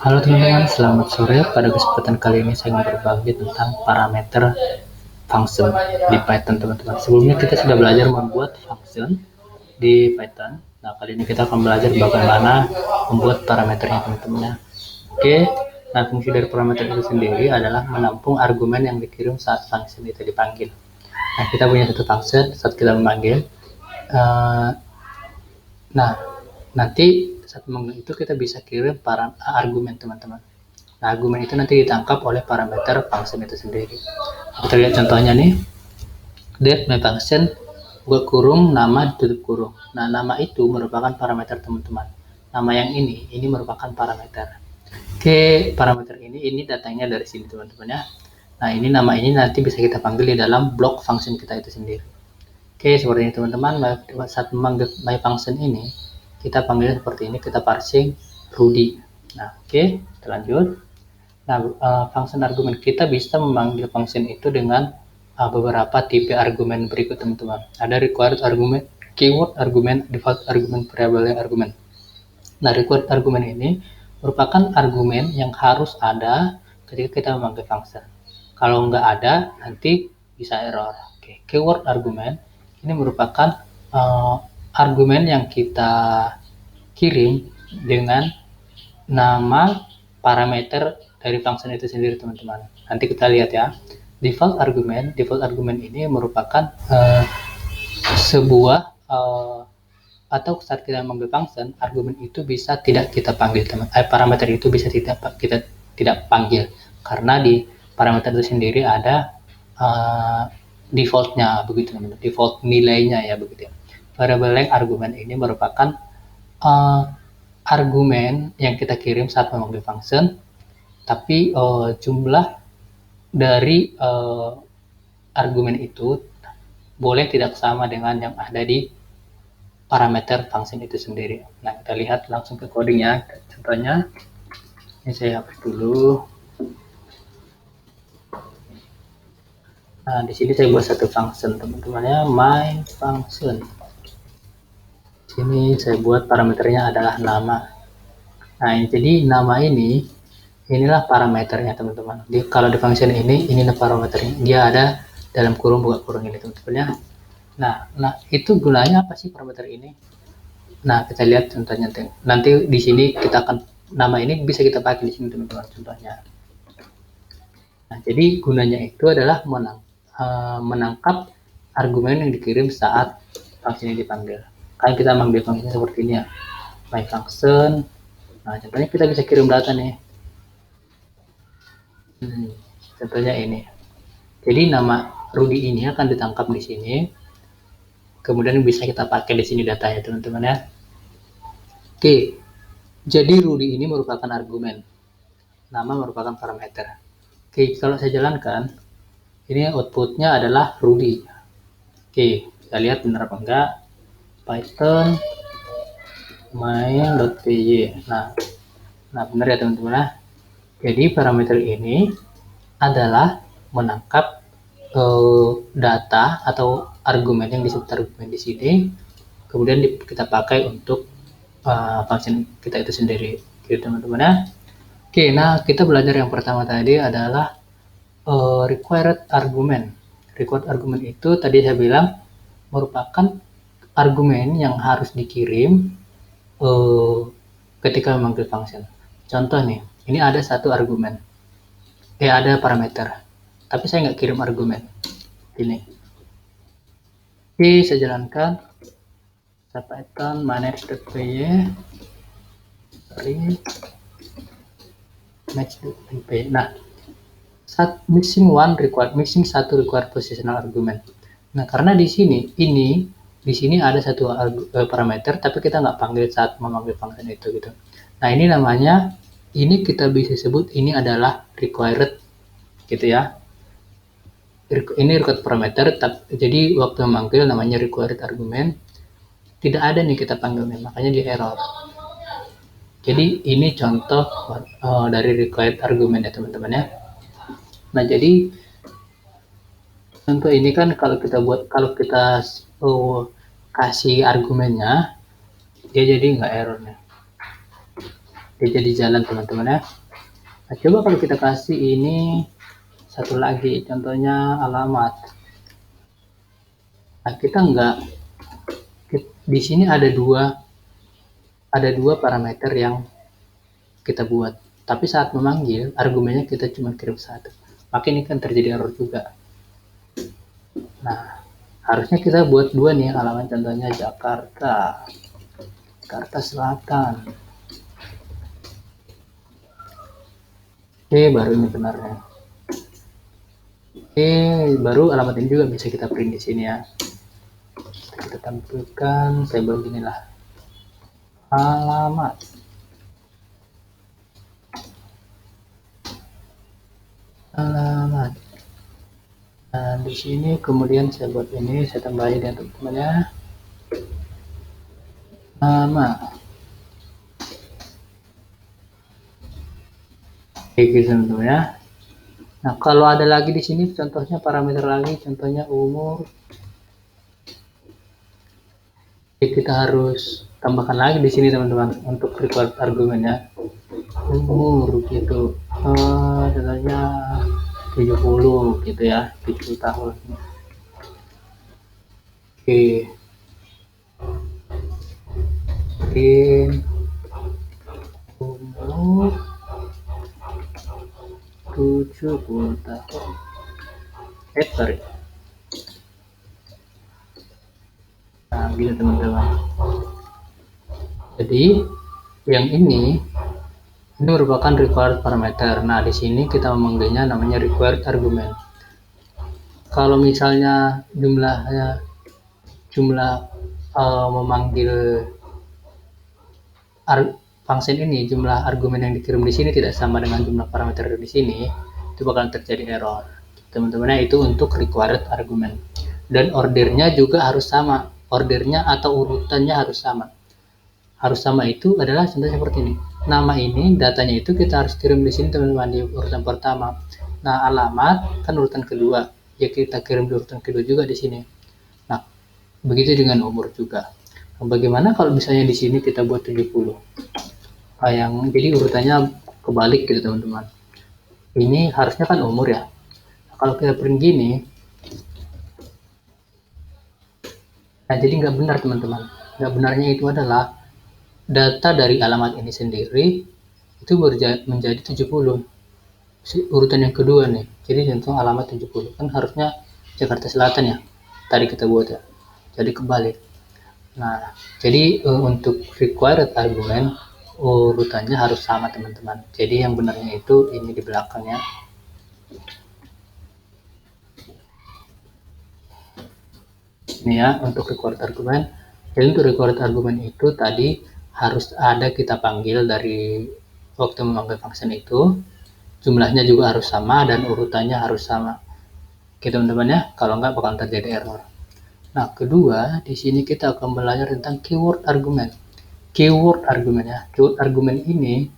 Halo teman-teman, selamat sore. Pada kesempatan kali ini saya akan berbagi tentang parameter function di Python, teman-teman. Sebelumnya kita sudah belajar membuat function di Python. Nah, kali ini kita akan belajar bagaimana membuat parameternya, teman-teman. Oke, nah fungsi dari parameter itu sendiri adalah menampung argumen yang dikirim saat function itu dipanggil. Nah, kita punya satu function saat kita memanggil. Nah, nanti saat memanggil itu kita bisa kirim argumen, teman-teman. Nah, argumen itu nanti ditangkap oleh parameter function itu sendiri. Kita lihat contohnya nih. Def my function buka kurung nama tutup kurung. Nah, nama itu merupakan parameter, teman-teman. Nama yang ini merupakan parameter. Oke, parameter ini datangnya dari sini, teman-teman ya. Nah, ini nama ini nanti bisa kita panggil di dalam blok function kita itu sendiri. Oke, seperti ini, teman-teman. Saat memanggil my function ini, kita panggil seperti ini, kita parsing Rudy. Nah, oke, kita lanjut. Nah, function argumen kita bisa memanggil function itu dengan beberapa tipe argumen berikut, teman-teman. Ada required argument, keyword argument, default argument, variable argument. Nah, required argument ini merupakan argumen yang harus ada ketika kita memanggil function. Kalau nggak ada, nanti bisa error. Oke, keyword argument ini merupakan argumen yang kita kirim dengan nama parameter dari function itu sendiri, teman-teman. Nanti kita lihat ya. Default argument ini merupakan sebuah atau saat kita mengambil function, argumen itu bisa tidak kita panggil, parameter itu bisa kita tidak panggil karena di parameter itu sendiri ada defaultnya, begitu, teman-teman. Default nilainya ya, begitu ya. Variable length argumen ini merupakan argumen yang kita kirim saat memanggil function, tapi jumlah dari argumen itu boleh tidak sama dengan yang ada di parameter function itu sendiri. Nah, kita lihat langsung ke codingnya. Contohnya, ini saya hapus dulu. Nah, di sini saya buat satu function, teman-teman ya, my function. Sini saya buat parameternya adalah nama. Nah, jadi nama inilah parameternya, teman-teman. Kalau di function ini parameternya. Dia ada dalam kurung buka kurung ini, teman-teman ya. Nah, itu gunanya apa sih parameter ini? Nah, kita lihat contohnya. Nanti di sini kita akan nama ini bisa kita pakai di sini, teman-teman, contohnya. Nah, jadi gunanya itu adalah menangkap argumen yang dikirim saat function ini dipanggil. Kan kita mengambil function seperti ini ya. My function. Nah, contohnya kita bisa kirim data nih. Contohnya ini. Jadi nama Rudy ini akan ditangkap di sini. Kemudian bisa kita pakai di sini datanya, teman-teman ya. Oke. Jadi Rudy ini merupakan argumen. Nama merupakan parameter. Oke, kalau saya jalankan, ini outputnya adalah Rudy. Oke, kita lihat benar apa enggak. Python main.py. Nah, benar ya, teman-teman ya. Jadi parameter ini adalah menangkap data atau argumen yang disebut argumen di sini, kemudian kita pakai untuk function kita itu sendiri, gitu, teman-teman ya. Oke, nah kita belajar yang pertama tadi adalah required argument. Required argument itu tadi saya bilang merupakan argumen yang harus dikirim ketika memanggil function. Contoh nih, ini ada satu argumen, ada parameter, tapi saya nggak kirim argumen. Ini. Oke, saya jalankan. Saya Python manage.py. Match.py. Nah, missing satu required positional argument. Nah, karena di sini ada satu parameter, tapi kita nggak panggil saat memanggil function itu, gitu. Nah, ini namanya, ini kita bisa sebut ini adalah required, gitu ya. Ini required parameter, jadi waktu memanggil namanya required argument, tidak ada nih kita panggilnya, makanya dia error. Jadi ini contoh dari required argument ya, teman-teman ya. Nah, jadi contoh ini kan kalau kita kasih argumennya, dia jadi nggak error nih. dia jadi jalan teman-teman ya. Nah, coba kalau kita kasih ini satu lagi, contohnya alamat. Nah, kita enggak, di sini ada dua parameter yang kita buat, tapi saat memanggil argumennya kita cuma kirim satu, maka ini kan terjadi error juga. Nah, harusnya kita buat dua nih alamat, contohnya Jakarta Selatan. Oke, baru ini benarnya. Oke, baru alamat ini juga bisa kita print di sini ya. Kita tampilkan, saya buat inilah alamat. Nah, di sini kemudian saya buat ini, saya tambahin ya teman-teman ya. Nama. Oke, gitu teman-teman ya. Nah, kalau ada lagi di sini contohnya parameter lagi, contohnya umur. Kita harus tambahkan lagi di sini teman-teman untuk record argumennya. Umur gitu. Contohnya 70 gitu ya, 70 tahun. Oke. Umur 70 tahun. Sorry. Nah, gitu teman-teman. Jadi yang ini merupakan required parameter. Nah, di sini kita memanggilnya namanya required argument. Kalau misalnya jumlah memanggil function ini, jumlah argumen yang dikirim di sini tidak sama dengan jumlah parameter di sini, itu bakal terjadi error. Teman-teman, itu untuk required argument. Dan ordernya juga harus sama. Ordernya atau urutannya harus sama. Harus sama itu adalah contohnya seperti ini. Nama ini, datanya itu kita harus kirim di sini teman-teman, di urutan pertama. Nah, alamat kan urutan kedua, ya kita kirim di urutan kedua juga di sini. Nah, begitu dengan umur juga. Nah, bagaimana kalau misalnya di sini kita buat 70? Jadi urutannya kebalik gitu teman-teman. Ini harusnya kan umur ya. Nah, kalau kita print gini, nah jadi nggak benar teman-teman. Nggak benarnya itu adalah data dari alamat ini sendiri itu menjadi 70. Urutan yang kedua nih, jadi contoh alamat 70 kan harusnya Jakarta Selatan ya, tadi kita buat ya, jadi kebalik. Nah, jadi untuk required argument urutannya harus sama teman-teman, jadi yang benarnya itu ini di belakangnya. Ini ya untuk required argument. Jadi untuk required argument itu tadi harus ada kita panggil dari waktu memanggil function itu, jumlahnya juga harus sama dan urutannya harus sama. Oke teman-teman ya, kalau enggak bakal terjadi error. Nah, kedua, di sini kita akan belajar tentang keyword argument. Keyword argument ya. Keyword argument ini,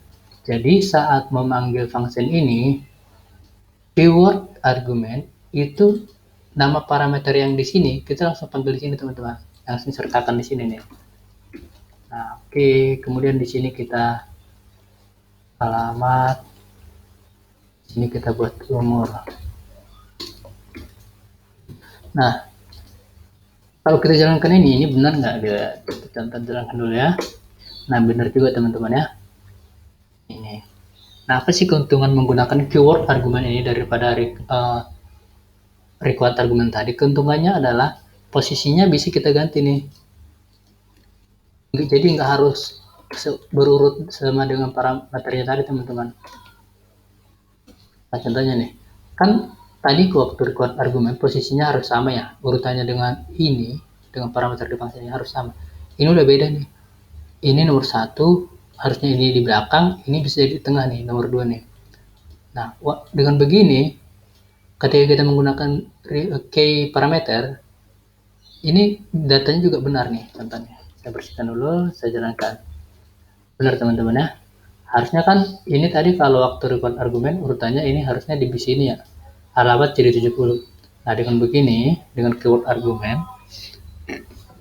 jadi saat memanggil function ini, keyword argument itu nama parameter yang di sini, kita langsung panggil di sini teman-teman. Langsung sertakan di sini nih. Nah, oke, kemudian di sini kita alamat, sini kita buat umur. Nah, kalau kita jalankan ini benar nggak? Kita contoh jalankan dulu ya. Nah, benar juga teman-teman ya. Ini. Nah, apa sih keuntungan menggunakan keyword argument ini daripada required argument tadi? Keuntungannya adalah posisinya bisa kita ganti nih. Jadi nggak harus berurut sama dengan parameternya tadi teman-teman. Nah, contohnya nih, kan tadi waktu required argument posisinya harus sama ya, urutannya dengan ini, dengan parameter di fungsinya harus sama. Ini udah beda nih, ini nomor 1, harusnya ini di belakang, ini bisa di tengah nih, nomor 2 nih. Nah, dengan begini, ketika kita menggunakan key parameter, ini datanya juga benar nih, contohnya. Saya bersihkan dulu, saya jalankan. Benar teman-teman ya. Harusnya kan ini tadi kalau waktu required argument urutannya ini harusnya di sini ya. Alamat jadi 70. Nah, dengan begini, dengan keyword argument,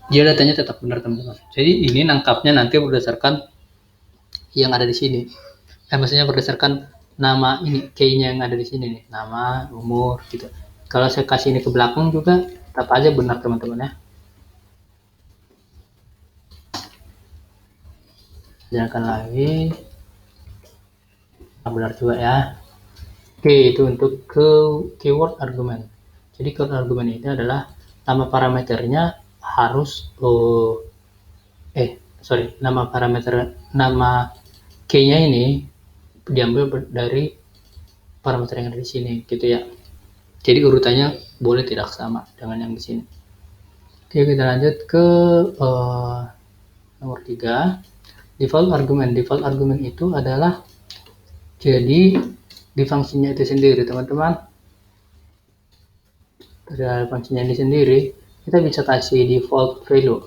dia datanya tetap benar teman-teman. Jadi ini nangkapnya nanti berdasarkan yang ada di sini. Maksudnya berdasarkan nama ini, key-nya yang ada di sini nih, nama, umur, gitu. Kalau saya kasih ini ke belakang juga, tetap aja benar teman-teman ya. Jalankan lagi. Nah, benar juga ya. Oke, itu untuk keyword argumen. Jadi keyword argumen ini adalah nama parameternya harus nama parameter, nama key-nya ini diambil dari parameter yang ada di sini, gitu ya. Jadi urutannya boleh tidak sama dengan yang di sini. Oke, kita lanjut ke nomor 3. Default argument. Default argument itu adalah jadi di fungsinya itu sendiri, teman-teman. Dari fungsinya ini sendiri, kita bisa kasih default value.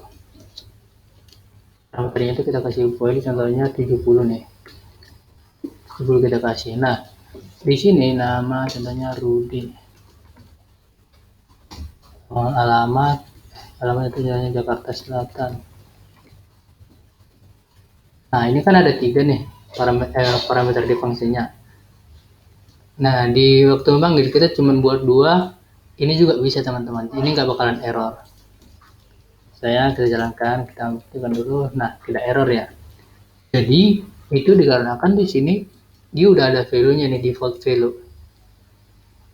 Parameternya itu kita kasih value, contohnya 70 nih. 70 kita kasih. Nah, di sini nama contohnya Rudy. Alamat itu Jakarta Selatan. Nah, ini kan ada 3 nih parameter di fungsinya. Nah, di waktu memanggil kita cuma buat 2, ini juga bisa teman-teman. Ini nggak bakalan error. Kita jalankan, kita buktikan dulu. Nah, tidak error ya. Jadi itu dikarenakan di sini dia udah ada value-nya nih, default value.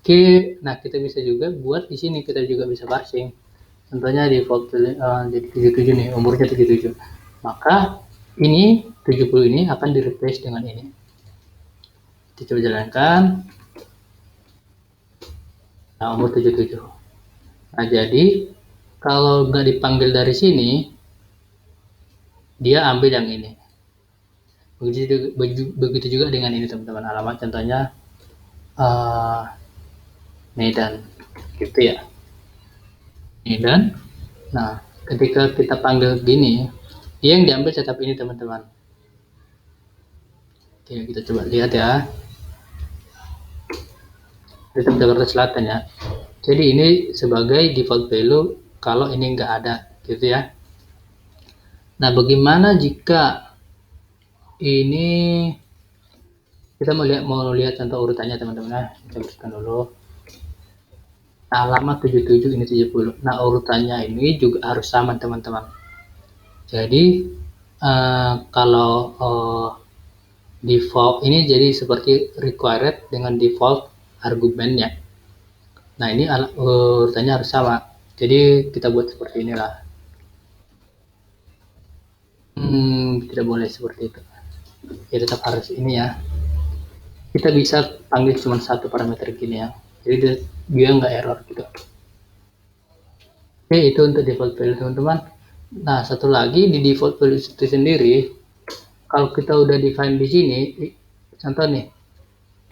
Oke, nah kita bisa juga buat di sini, kita juga bisa parsing. Contohnya default value jadi 77 nih, umurnya 77. Maka ini 70 ini akan di replace dengan ini. Kita coba jalankan. Nah, umur 77. Nah, jadi kalau nggak dipanggil dari sini, dia ambil yang ini. Begitu juga dengan ini teman-teman, alamat contohnya Medan, gitu ya, Medan. Nah, ketika kita panggil gini, dia yang diambil tetap ini teman-teman. Oke, kita coba lihat ya, tetap Jakarta Selatan ya. Jadi ini sebagai default value kalau ini nggak ada, gitu ya. Nah, bagaimana jika ini kita mau lihat contoh urutannya teman-teman ya. Kita berikan dulu. Alamat 77 ini 70. Nah, urutannya ini juga harus sama teman-teman. Jadi kalau default ini jadi seperti required dengan default argumennya. Nah, ini urutannya harus sama. Jadi kita buat seperti inilah. Tidak boleh seperti itu. Ya tetap harus ini ya. Kita bisa panggil cuma satu parameter gini ya. Jadi dia nggak error gitu. Oke, itu untuk default value teman-teman. Nah, satu lagi di default value itu sendiri, kalau kita udah define di sini, contoh nih,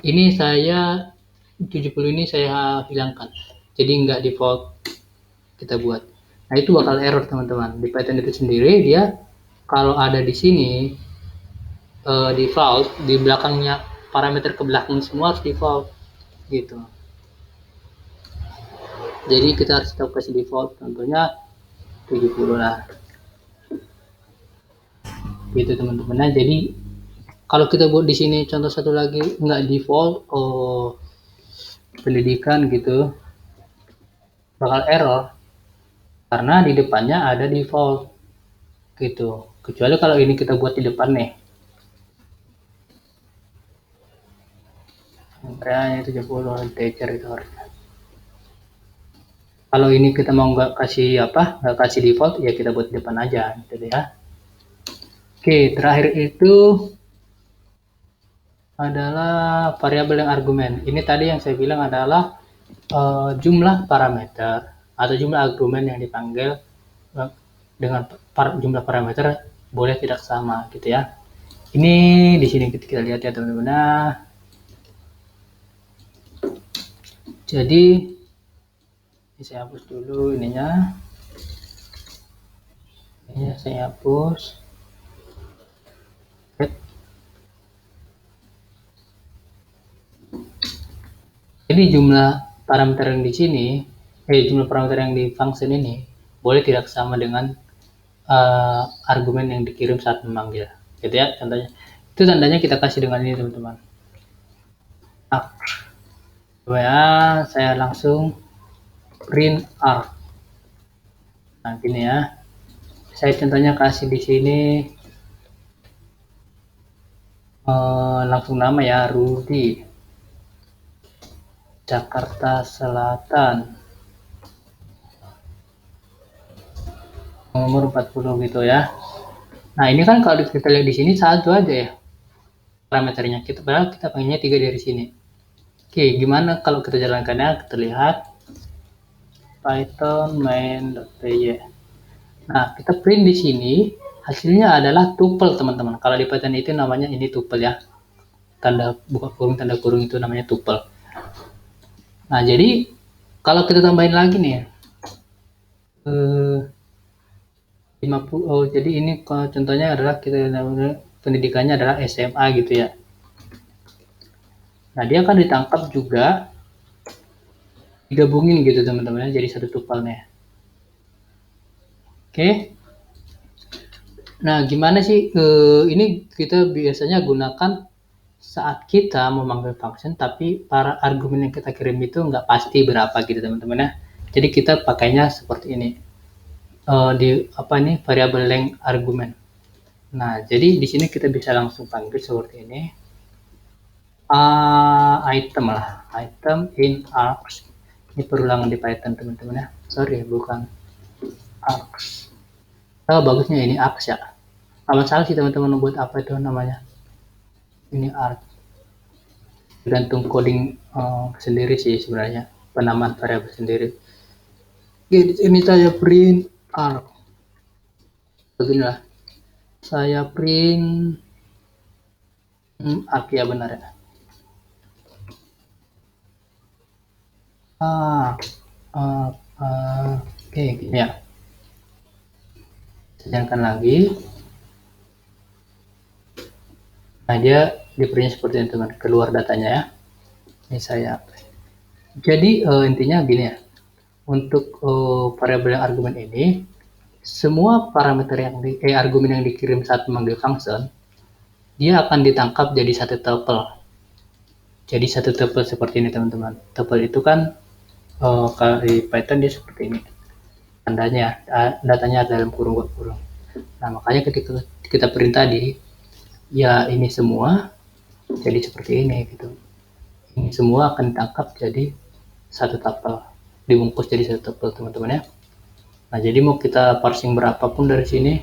ini saya 70 ini saya hilangkan, jadi nggak default kita buat. Nah, itu bakal error teman-teman. Di Python itu sendiri dia kalau ada di sini default, di belakangnya parameter ke belakang semua harus default gitu. Jadi kita harus tetap kasih default, contohnya 70 lah. Gitu teman-teman. Nah, jadi kalau kita buat di sini contoh satu lagi nggak default, pendidikan gitu, bakal error karena di depannya ada default gitu. Kecuali kalau ini kita buat di depan nih. Angkanya 70 integer itu harusnya. Kalau ini kita mau nggak kasih default, ya kita buat di depan aja gitu ya. Oke, terakhir itu adalah variabel yang argumen. Ini tadi yang saya bilang adalah jumlah parameter atau jumlah argumen yang dipanggil dengan jumlah parameter boleh tidak sama gitu ya. Ini di sini kita lihat ya teman-teman. Nah, jadi ini saya hapus dulu ininya. Ini saya hapus. Jadi jumlah parameter yang di sini, jumlah parameter yang di function ini boleh tidak sama dengan argumen yang dikirim saat memanggil, gitu ya. Contohnya Itu tandanya kita kasih dengan ini teman-teman. Nah, coba ya, saya langsung print arc. Nah, gini ya. Saya contohnya kasih di sini langsung nama ya, Rudi, Jakarta Selatan, nomor 40 gitu ya. Nah, ini kan kalau kita lihat di sini satu aja ya parameternya. Padahal kita pengennya 3 dari sini. Oke, gimana kalau kita jalankannya? Kita lihat Python main.py. Nah, kita print di sini, hasilnya adalah tuple, teman-teman. Kalau di Python itu namanya ini tuple ya. Tanda buka kurung, tanda kurung itu namanya tuple. Nah, jadi kalau kita tambahin lagi nih ya. 50, oh, jadi ini contohnya adalah kita pendidikannya adalah SMA gitu ya. Nah, dia akan ditangkap juga digabungin gitu teman-teman, jadi satu tupelnya. Oke. Nah, gimana sih ini kita biasanya gunakan saat kita memanggil function tapi para argumen yang kita kirim itu nggak pasti berapa gitu teman-teman ya. Jadi kita pakainya seperti ini. Di apa nih, variable length argument. Nah, jadi di sini kita bisa langsung panggil seperti ini. Item lah, item in args. Ini perulangan di Python teman-teman ya. Sorry, bukan args. Oh, bagusnya ini args ya. Nggak masalah sih teman-teman buat apa itu namanya. Ini arg. Tergantung coding sendiri sih sebenarnya, penamaan variabel sendiri. Oke, di sini saya print arg. Beginilah. Saya print arg ya, benar ya. Oke, gini ya. Sedangkan lagi. Nah, dia di print seperti ini teman, keluar datanya ya. Ini saya. Jadi intinya gini ya. Untuk variabel yang argumen ini, semua parameter yang argumen yang dikirim saat memanggil function, dia akan ditangkap jadi satu tuple. Jadi satu tuple seperti ini teman-teman. Tuple itu kan kalau di Python dia seperti ini. Tandanya, datanya dalam kurung-kurung. Nah, makanya ketika kita print tadi, ya ini semua jadi seperti ini gitu. Ini semua akan ditangkap jadi satu tuple, dibungkus jadi satu tuple teman-teman ya. Nah, jadi mau kita parsing berapapun dari sini,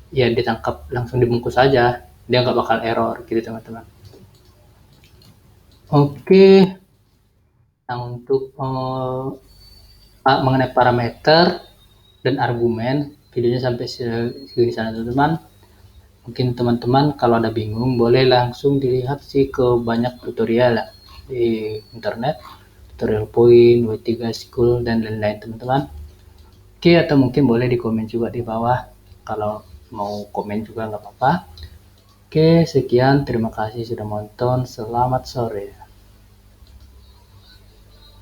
ya ditangkap langsung dibungkus saja, dia nggak bakal error gitu teman-teman. Oke, nah untuk mengenai parameter dan argumen, videonya sampai segini sana teman-teman. Mungkin teman-teman kalau ada bingung boleh langsung dilihat sih ke banyak tutorial ya, di internet, tutorial point, W3 School dan lain-lain teman-teman. Oke, atau mungkin boleh di komen juga di bawah, kalau mau komen juga nggak apa-apa. Oke, sekian, terima kasih sudah nonton, selamat sore.